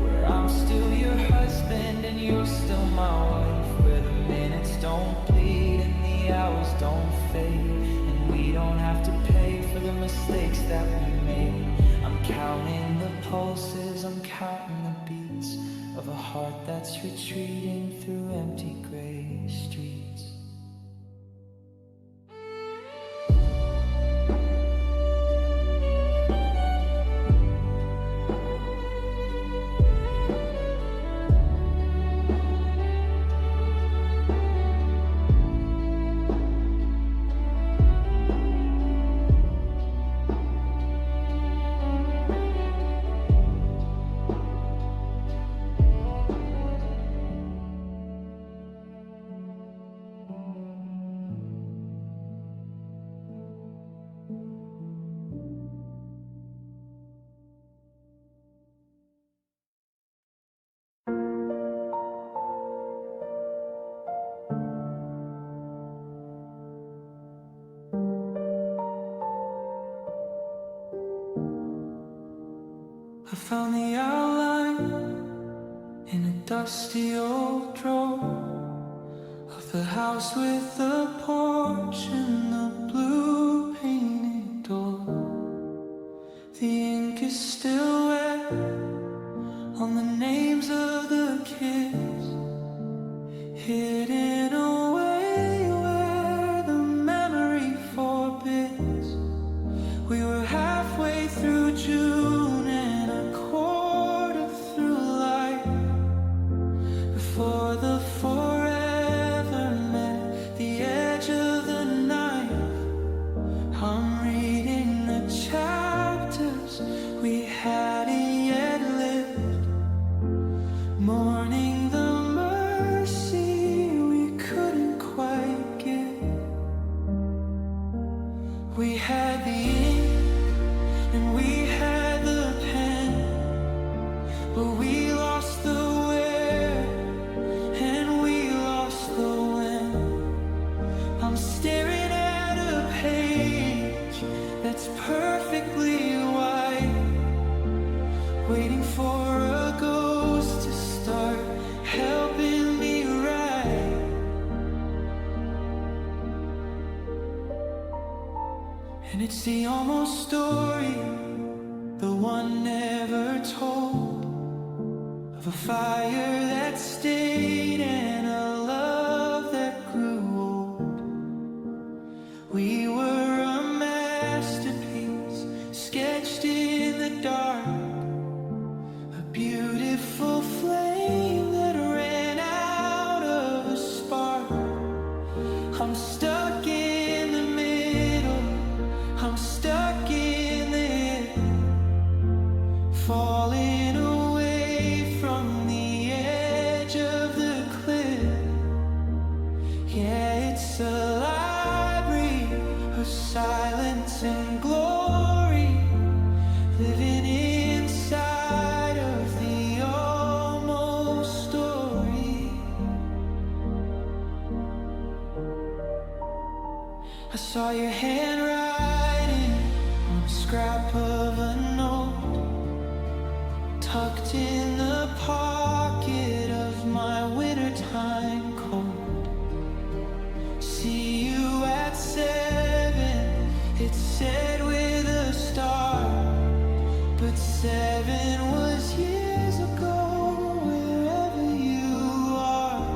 where I'm still your husband and you're still my wife, where the minutes don't bleed and the hours don't fade, and we don't have to pay for the mistakes that we made? I'm counting the pulses, I'm counting the beats of a heart that's retreating through empty gray streets. I found the outline in a dusty old drawer of the house with the porch and the blue painted door. The ink is still wet on the names of the kids, hidden away where the memory forbids. We were halfway through June and a quarter through life before the forever met the edge of the knife. I'm reading the chapters we hadn't yet lived, mourning the mercy we couldn't quite give. We had the ink and we had the pen, but we lost the where and we lost the when. I'm staring at a page that's perfectly white, waiting for a ghost to start helping me write. And it's the almost story, the one never told, of a fire that stayed and a love that grew old. We were a masterpiece sketched in the dark, a beautiful flame that ran out of a spark. I'm stuck in the middle, I'm stuck in it, falling away from the edge of the cliff. Yeah, it's a library of silence and glory, living inside of the almost story. I saw your handwriting on a scrap of a note, tucked in the pocket of my wintertime coat. See you at 7, it said with a star, but 7 was years ago, wherever you are.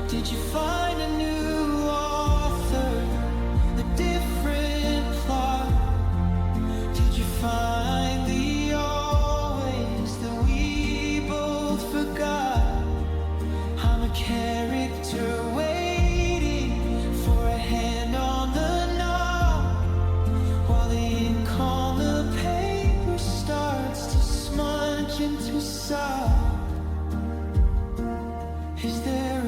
Did you find a new author, a different plot? Did you find the always that we both forgot? I'm a character waiting for a hand on the knob, while the ink on the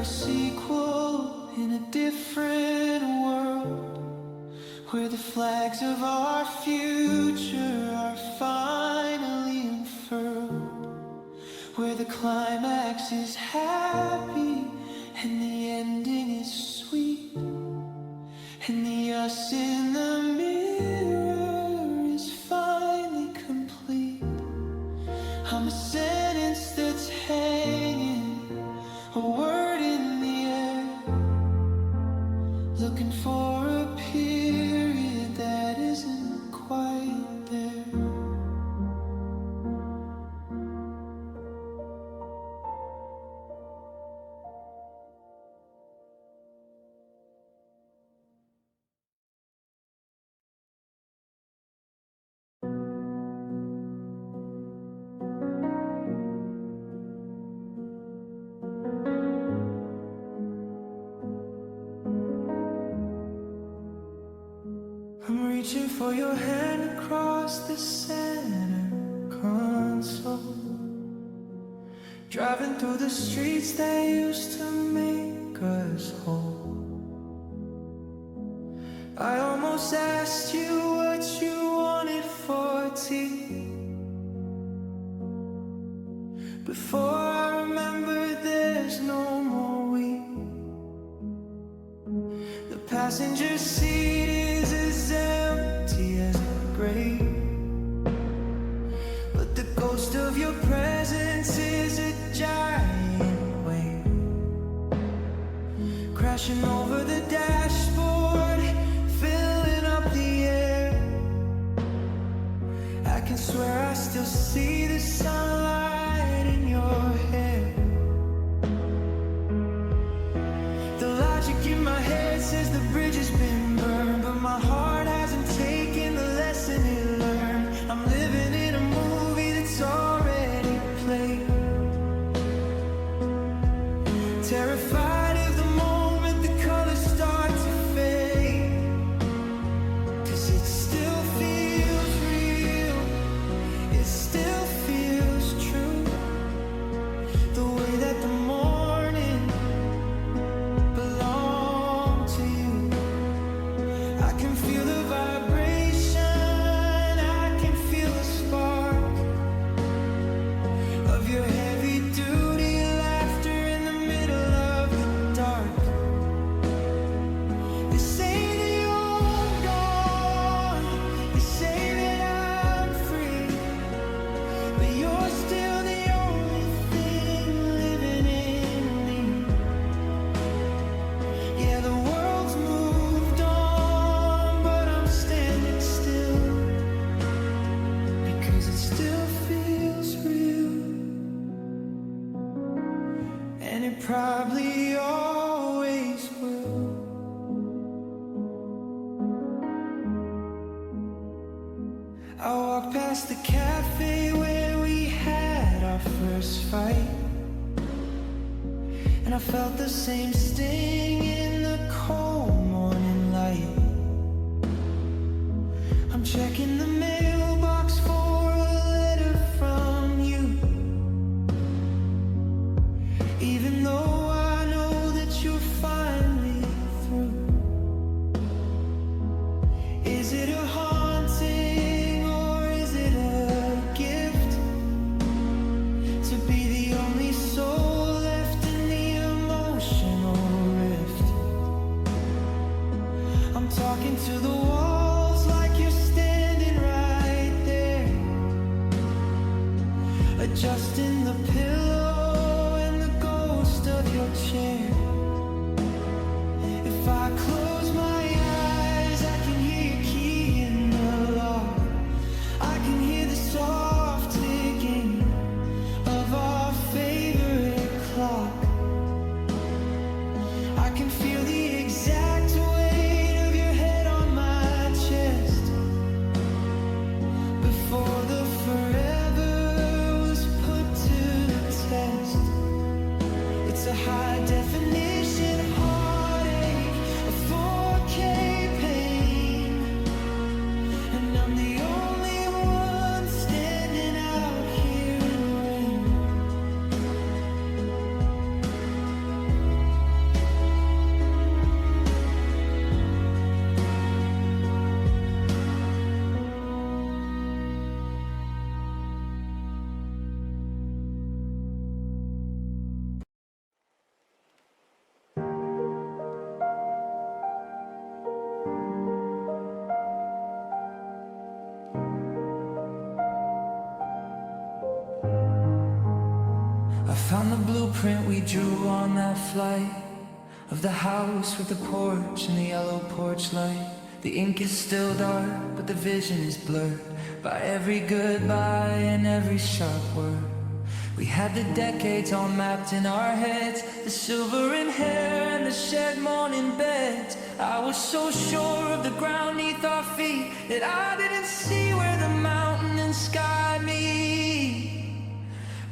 a sequel in a different world, where the flags of our future are finally unfurled, where the climax is happy and the ending is sweet, and the us in the mirror is finally complete. I'm a sentence that's hanging, a word in the air, looking for a period that isn't quite there. I'm reaching for your hand across the center console, driving through the streets that used to make us whole. I almost asked you what you wanted for tea, before I remember there's no more we. The passenger seat is as empty as a grave, but the ghost of your presence is a giant wave, crashing over the dashboard, filling up the air. I can swear I still see the sunlight in your hair. The logic in my head says the bridge has been burned, but my heart hasn't taken the lesson it learned. I'm living in a movie that's already played, terrified of the moment the colors start to fade, 'cause it still feels real, it still feels true, the way that the morning belonged to you. I can feel the vibration, I can feel the spark of your heavy duty laughter in the middle of the dark. They say that you're gone, they say that I'm free, but you're still the only thing living in me. Yeah, the world's moved on, but I'm standing still, because it still feels real, and it probably always will. I walked past the cafe where we had our first fight, and I felt the same sting in the cold morning light. I'm checking the mailbox for a letter from you, even though I know that you're finally through. Is it a haunting or is it a gift, to be the only soul left in the emotional rift? I'm talking to the walls like you're standing right there, adjusting the pillow and the ghost of your chair. If I close my eyes, I can hear your key in the lock, I can hear the soft ticking of our favorite clock. I can feel the exact weight of your head on my chest, before the forever was put to the test. It's a high definition heartache, a 4K pain, and I'm the only one standing out here in the rain. found the blueprint we drew on that flight, of the house with the porch and the yellow porch light. The ink is still dark, but the vision is blurred by every goodbye and every sharp word. We had the decades all mapped in our heads, the silver in hair and the shed morning beds. I was so sure of the ground neath our feet that I didn't see where the mountain and sky meet.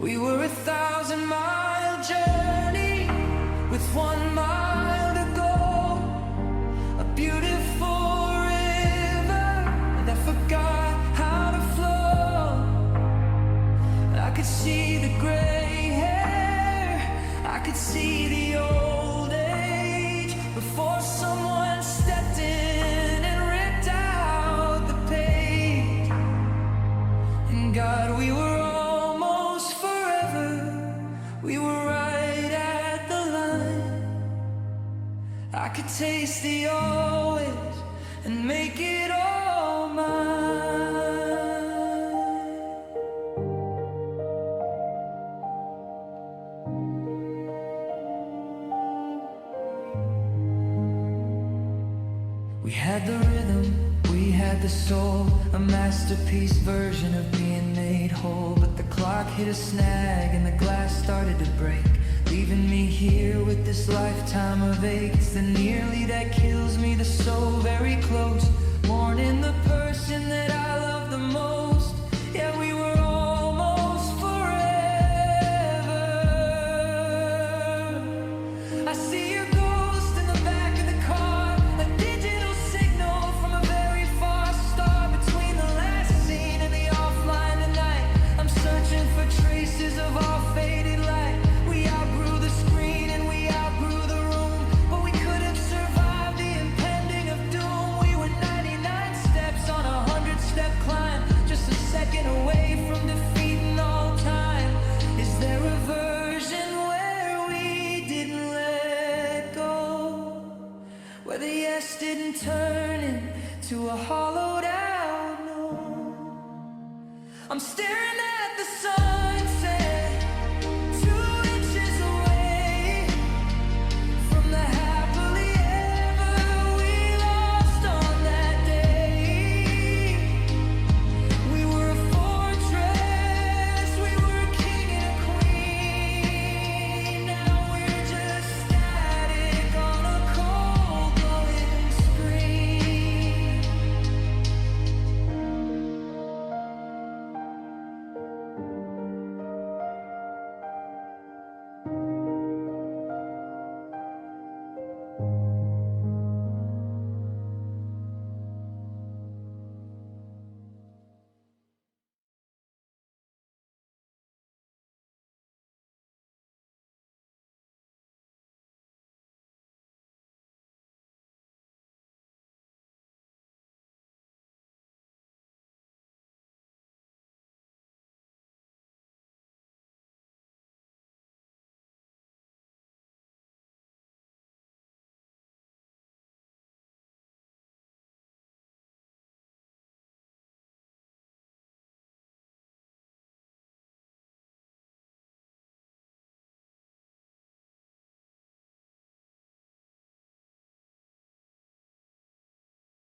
We were 1,000-mile journey with 1 mile to go. A beautiful river that forgot how to flow. I could see the gray hair, I could see the old age, before someone stepped in and ripped out the page. And God, we were almost forever, we were right at the line. I could taste the always and make it all mine. We had the rhythm, we had the soul, a masterpiece version of being made whole. But the clock hit a snag and the glass started to break, leaving me here with this lifetime of ache. It's the nearly that kills me, the so very close, mourning the person that I love the most. Yeah, we were almost forever. I see your ghost in the back of the car, a digital signal from a very far star. Between the last scene and the offline tonight, I'm searching for traces of our faded light. We outgrew the screen and we outgrew the room, but we couldn't survive the impending of doom. We were 99 steps on a 100-step climb, just a second away from defeating all time. Is there a version where we didn't let go, where the yes didn't turn into a hollowed out